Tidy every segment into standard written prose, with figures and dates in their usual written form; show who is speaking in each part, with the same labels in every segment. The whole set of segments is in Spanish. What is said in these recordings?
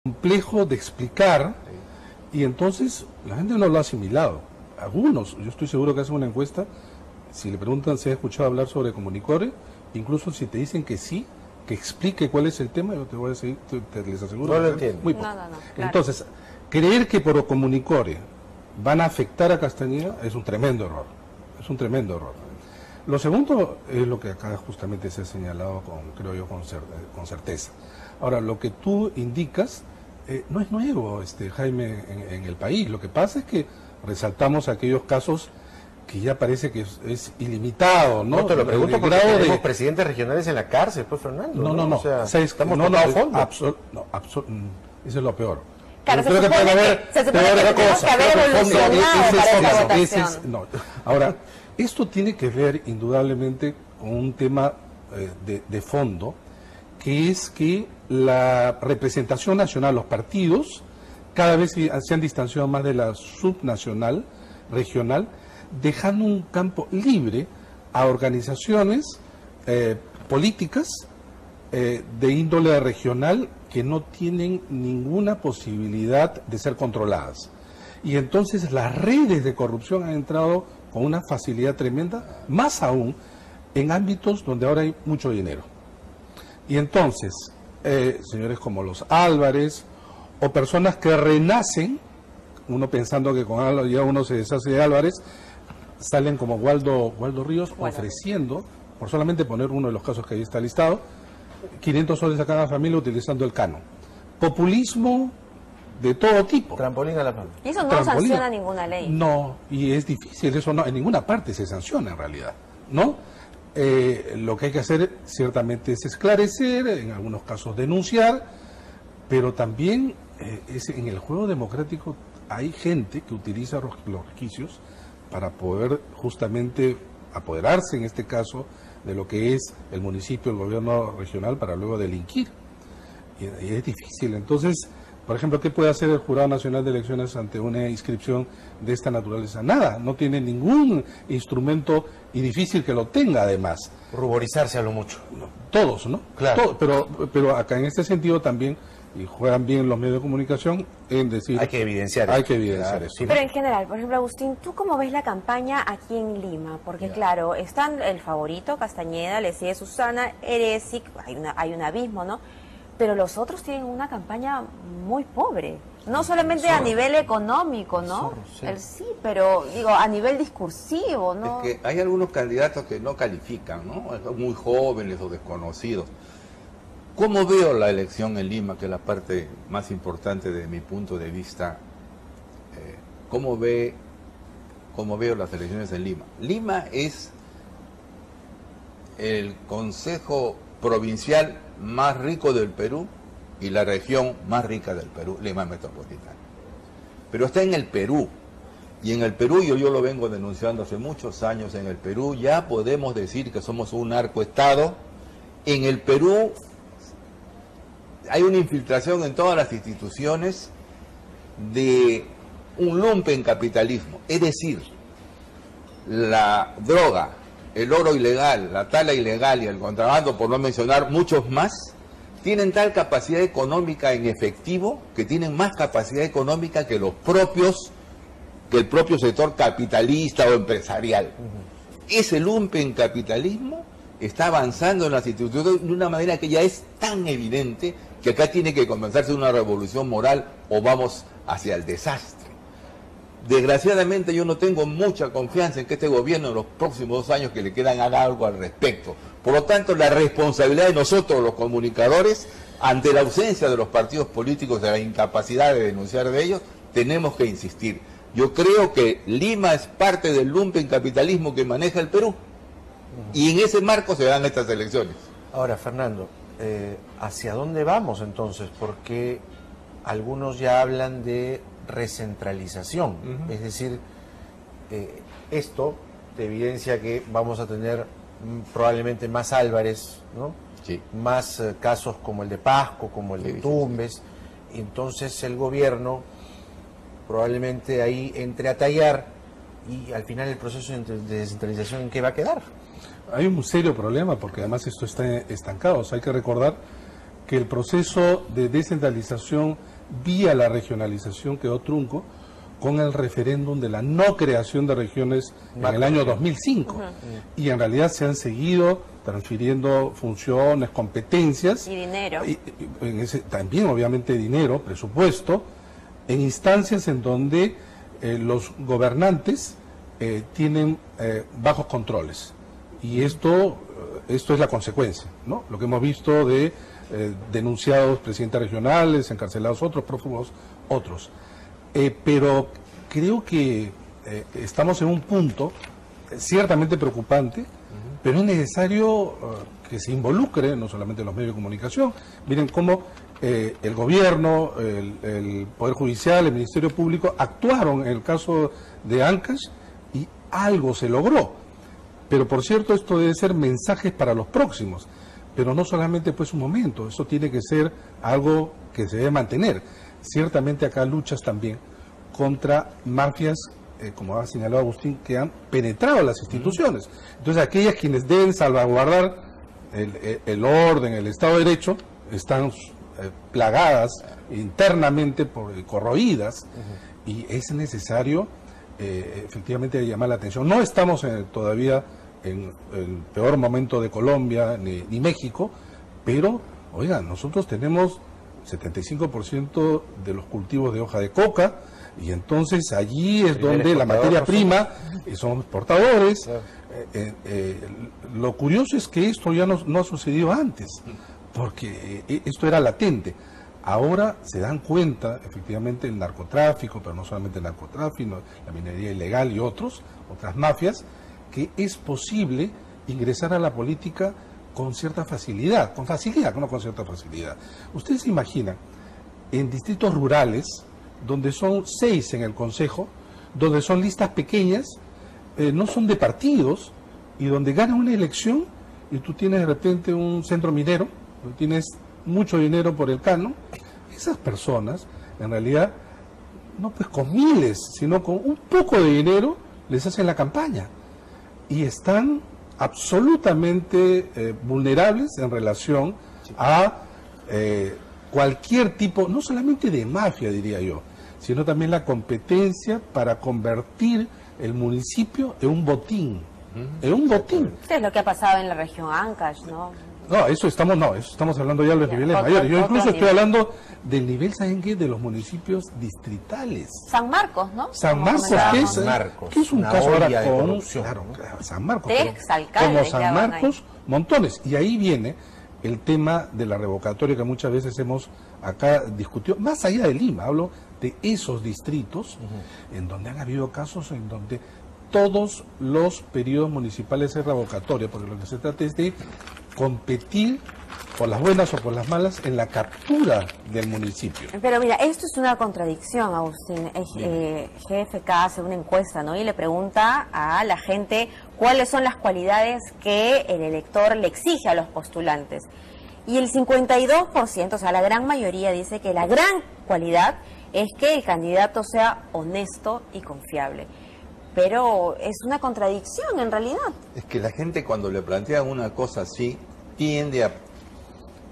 Speaker 1: complejo de explicar y entonces la gente no lo ha asimilado. Algunos, yo estoy seguro que hacen una encuesta, si le preguntan si ha escuchado hablar sobre Comunicore, incluso si te dicen que sí, que explique cuál es el tema, yo te voy a decir, les aseguro.
Speaker 2: No lo entiendo.
Speaker 1: Muy poco.
Speaker 3: No, claro.
Speaker 1: Entonces, creer que por Comunicore van a afectar a Castañeda es un tremendo error. Es un tremendo error. Lo segundo es lo que acá justamente se ha señalado creo yo, con certeza. Ahora, lo que tú indicas no es nuevo, Jaime, en el país. Lo que pasa es que resaltamos aquellos casos que ya parece que es ilimitado, ¿no?
Speaker 2: No te lo pregunto porque
Speaker 1: grado
Speaker 2: tenemos presidentes regionales en la cárcel, pues, Fernando.
Speaker 1: No.
Speaker 2: O sea,
Speaker 1: estamos
Speaker 2: tocando fondo.
Speaker 1: eso es lo peor.
Speaker 3: Claro,
Speaker 1: Creo
Speaker 3: se supone que tenemos que haber evolucionado para esta votación.
Speaker 1: Ahora, esto tiene que ver indudablemente con un tema de fondo, que es que la representación nacional, los partidos, cada vez se han distanciado más de la subnacional, regional, dejando un campo libre a organizaciones políticas de índole regional que no tienen ninguna posibilidad de ser controladas. Y entonces las redes de corrupción han entrado con una facilidad tremenda, más aún en ámbitos donde ahora hay mucho dinero. Y entonces, señores como los Álvarez, o personas que renacen, uno pensando que con Álvarez ya uno se deshace de Álvarez, salen como Waldo Ríos ofreciendo, por solamente poner uno de los casos que ahí está listado, 500 soles a cada familia utilizando el canon. Populismo de todo tipo.
Speaker 2: Trampolín a la fama.
Speaker 3: Y eso no sanciona ninguna ley.
Speaker 1: No, y es difícil, eso no, en ninguna parte se sanciona en realidad, ¿no? Lo que hay que hacer ciertamente es esclarecer, en algunos casos denunciar, pero también en el juego democrático hay gente que utiliza los resquicios para poder justamente apoderarse, en este caso, de lo que es el municipio, el gobierno regional, para luego delinquir. Y es difícil. Entonces, por ejemplo, ¿qué puede hacer el Jurado Nacional de Elecciones ante una inscripción de esta naturaleza? Nada, no tiene ningún instrumento y difícil que lo tenga además.
Speaker 2: Ruborizarse a lo mucho.
Speaker 1: Todos, ¿no?
Speaker 2: Claro.
Speaker 1: Pero acá en este sentido también, y juegan bien los medios de comunicación en decir...
Speaker 2: Hay que evidenciar
Speaker 1: Hay
Speaker 2: eso.
Speaker 1: que evidenciar
Speaker 2: Claro,
Speaker 1: eso.
Speaker 3: Pero en general, por ejemplo, Agustín, ¿tú cómo ves la campaña aquí en Lima? Porque claro, están el favorito, Castañeda, le sigue Susana, Eresic, hay un abismo, ¿no? Pero los otros tienen una campaña muy pobre. No solamente a nivel económico, ¿no? Sí, pero digo, a nivel discursivo, ¿no?
Speaker 4: Es que hay algunos candidatos que no califican, ¿no? Son muy jóvenes o desconocidos. ¿Cómo veo la elección en Lima, que es la parte más importante de mi punto de vista? ¿Cómo veo las elecciones en Lima? Lima es el consejo provincial más rico del Perú y la región más rica del Perú, Lima Metropolitana. Pero está en el Perú, y en el Perú, yo lo vengo denunciando hace muchos años, en el Perú ya podemos decir que somos un narcoestado. En el Perú hay una infiltración en todas las instituciones de un lumpencapitalismo, es decir, la droga, el oro ilegal, la tala ilegal y el contrabando, por no mencionar muchos más, tienen tal capacidad económica en efectivo que tienen más capacidad económica que el propio sector capitalista o empresarial. Ese lumpencapitalismo está avanzando en las instituciones de una manera que ya es tan evidente que acá tiene que comenzarse una revolución moral o vamos hacia el desastre. Desgraciadamente yo no tengo mucha confianza en que este gobierno en los próximos 2 años que le quedan haga algo al respecto. Por lo tanto, la responsabilidad de nosotros, los comunicadores, ante la ausencia de los partidos políticos, de la incapacidad de denunciar de ellos, tenemos que insistir. Yo creo que Lima es parte del lumpencapitalismo que maneja el Perú. Y en ese marco se dan estas elecciones.
Speaker 2: Ahora, Fernando, ¿hacia dónde vamos entonces? Porque algunos ya hablan de recentralización. Es decir, esto te evidencia que vamos a tener probablemente más Álvarez, ¿no?
Speaker 4: Sí.
Speaker 2: Más casos como el de Pasco, como el de Tumbes. Entonces el gobierno probablemente ahí entre a tallar y al final el proceso de descentralización, ¿en qué va a quedar?
Speaker 1: Hay un serio problema porque además esto está estancado. O sea, hay que recordar que el proceso de descentralización vía la regionalización quedó trunco con el referéndum de la no creación de regiones en el año 2005. Y en realidad se han seguido transfiriendo funciones, competencias.
Speaker 3: Y dinero.
Speaker 1: También, obviamente, dinero, presupuesto, en instancias en donde los gobernantes tienen bajos controles. Y esto es la consecuencia, ¿no? Lo que hemos visto de denunciados presidentes regionales, encarcelados otros, prófugos otros. Pero creo que estamos en un punto ciertamente preocupante, pero es necesario que se involucre no solamente los medios de comunicación. Miren cómo el gobierno, el Poder Judicial, el Ministerio Público actuaron en el caso de Ancash y algo se logró. Pero por cierto, esto debe ser mensajes para los próximos. Pero no solamente pues un momento, eso tiene que ser algo que se debe mantener. Ciertamente acá luchas también contra mafias, como ha señalado Agustín, que han penetrado las instituciones. Entonces aquellas quienes deben salvaguardar el orden, el Estado de Derecho, están plagadas internamente, corroídas, y es necesario efectivamente llamar la atención. No estamos todavía en el peor momento de Colombia ni México, pero, oigan, nosotros tenemos 75% de los cultivos de hoja de coca, y entonces allí es donde la materia prima, somos exportadores. Lo curioso es que esto ya no ha sucedido antes, porque esto era latente. Ahora se dan cuenta, efectivamente, el narcotráfico, pero no solamente el narcotráfico, la minería ilegal y otras mafias, que es posible ingresar a la política con cierta facilidad, no con cierta facilidad. Ustedes se imaginan, en distritos rurales, donde son 6 en el consejo, donde son listas pequeñas, no son de partidos, y donde gana una elección, y tú tienes de repente un centro minero, tienes mucho dinero por el canon, esas personas, en realidad, no pues con miles, sino con un poco de dinero, les hacen la campaña. Y están absolutamente vulnerables en relación a cualquier tipo, no solamente de mafia, diría yo, sino también la competencia para convertir el municipio en un botín. En un botín.
Speaker 3: Esto es lo que ha pasado en la región Ancash, ¿no?
Speaker 1: No, eso estamos hablando ya de los niveles mayores. Yo incluso estoy hablando del nivel, ¿saben qué? De los municipios distritales.
Speaker 3: San Marcos, ¿no?
Speaker 1: San Marcos, que es un caso ahora con... Claro, San Marcos. Como San Marcos, montones. Y ahí viene el tema de la revocatoria que muchas veces hemos acá discutido, más allá de Lima, hablo de esos distritos en donde han habido casos en donde todos los periodos municipales es revocatoria, porque lo que se trata es de competir por las buenas o por las malas en la captura del municipio.
Speaker 3: Pero mira, esto es una contradicción, Agustín. GFK hace una encuesta, ¿no? Y le pregunta a la gente cuáles son las cualidades que el elector le exige a los postulantes. Y el 52%, o sea, la gran mayoría dice que la gran cualidad es que el candidato sea honesto y confiable. Pero es una contradicción en realidad.
Speaker 4: Es que la gente cuando le plantean una cosa así, tiende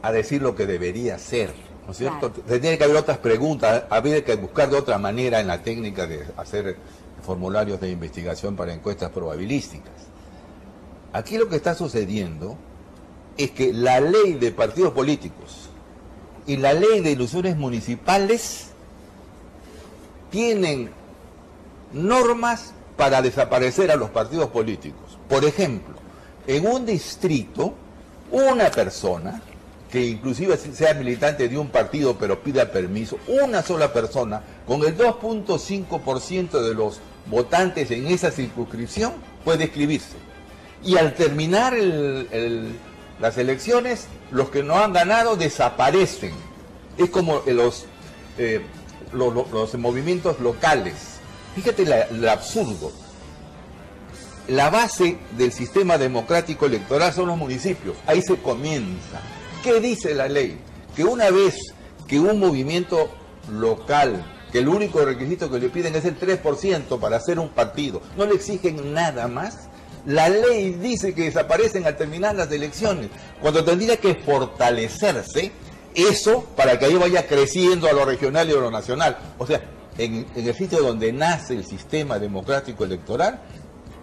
Speaker 4: a decir lo que debería ser, ¿no es cierto? Claro. Tiene que haber otras preguntas, habría que buscar de otra manera en la técnica de hacer formularios de investigación para encuestas probabilísticas. Aquí lo que está sucediendo es que la ley de partidos políticos y la ley de ilusiones municipales tienen normas para desaparecer a los partidos políticos. Por ejemplo, en un distrito, una persona, que inclusive sea militante de un partido pero pida permiso, una sola persona, con el 2.5% de los votantes en esa circunscripción, puede inscribirse. Y al terminar las elecciones, los que no han ganado desaparecen. Es como los movimientos locales. Fíjate el absurdo. La base del sistema democrático electoral son los municipios. Ahí se comienza. ¿Qué dice la ley? Que una vez que un movimiento local, que el único requisito que le piden es el 3% para hacer un partido, no le exigen nada más, la ley dice que desaparecen al terminar las elecciones, cuando tendría que fortalecerse eso para que ahí vaya creciendo a lo regional y a lo nacional. O sea, en el sitio donde nace el sistema democrático electoral,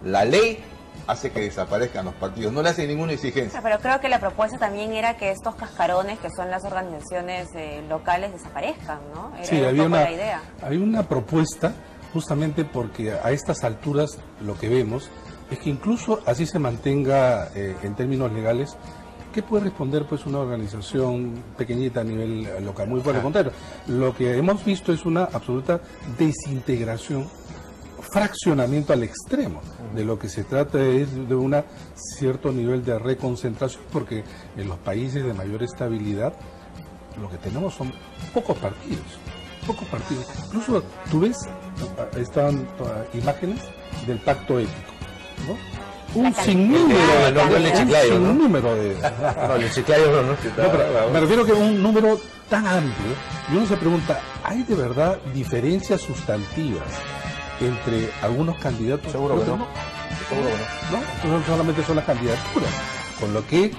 Speaker 4: la ley hace que desaparezcan los partidos, no le hace ninguna exigencia.
Speaker 3: Pero creo que la propuesta también era que estos cascarones, que son las organizaciones locales, desaparezcan, ¿no? Era
Speaker 1: Sí,
Speaker 3: un
Speaker 1: había
Speaker 3: poco la idea.
Speaker 1: una propuesta, justamente porque a estas alturas lo que vemos es que incluso así se mantenga en términos legales, ¿qué puede responder pues una organización pequeñita a nivel local? Muy por el contrario, lo que hemos visto es una absoluta desintegración, fraccionamiento al extremo. De lo que se trata es de un cierto nivel de reconcentración, porque en los países de mayor estabilidad lo que tenemos son pocos partidos. Incluso tú ves, estaban imágenes del pacto ético, ¿no? Un sinnúmero de...
Speaker 2: No, el Chiclayo no.
Speaker 1: Pero me refiero que un número tan amplio, y uno se pregunta, ¿hay de verdad diferencias sustantivas entre algunos candidatos?
Speaker 2: Seguro que no. Seguro que no.
Speaker 1: No, solamente son las candidaturas, con lo que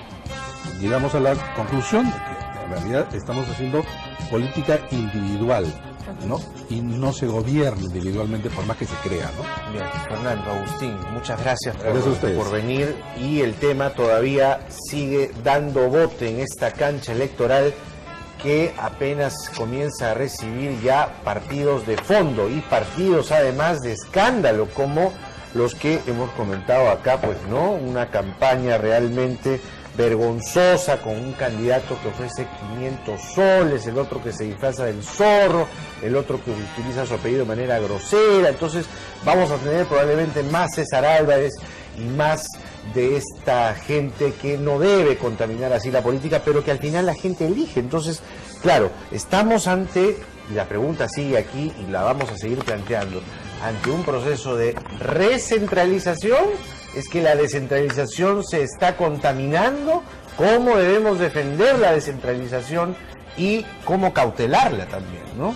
Speaker 1: llegamos a la conclusión de que en realidad estamos haciendo política individual, ¿no? Y no se gobierna individualmente por más que se crea, ¿no?
Speaker 2: Bien, Fernando, Agustín, muchas gracias
Speaker 1: por
Speaker 2: venir, y el tema todavía sigue dando bote en esta cancha electoral que apenas comienza a recibir ya partidos de fondo y partidos además de escándalo como los que hemos comentado acá, pues no, una campaña realmente vergonzosa con un candidato que ofrece 500 soles, el otro que se disfraza del zorro, el otro que utiliza su apellido de manera grosera. Entonces vamos a tener probablemente más César Álvarez y más de esta gente que no debe contaminar así la política, pero que al final la gente elige. Entonces, claro, estamos ante, y la pregunta sigue aquí y la vamos a seguir planteando, ante un proceso de recentralización. Es que la descentralización se está contaminando. ¿Cómo debemos defender la descentralización y cómo cautelarla también, ¿no?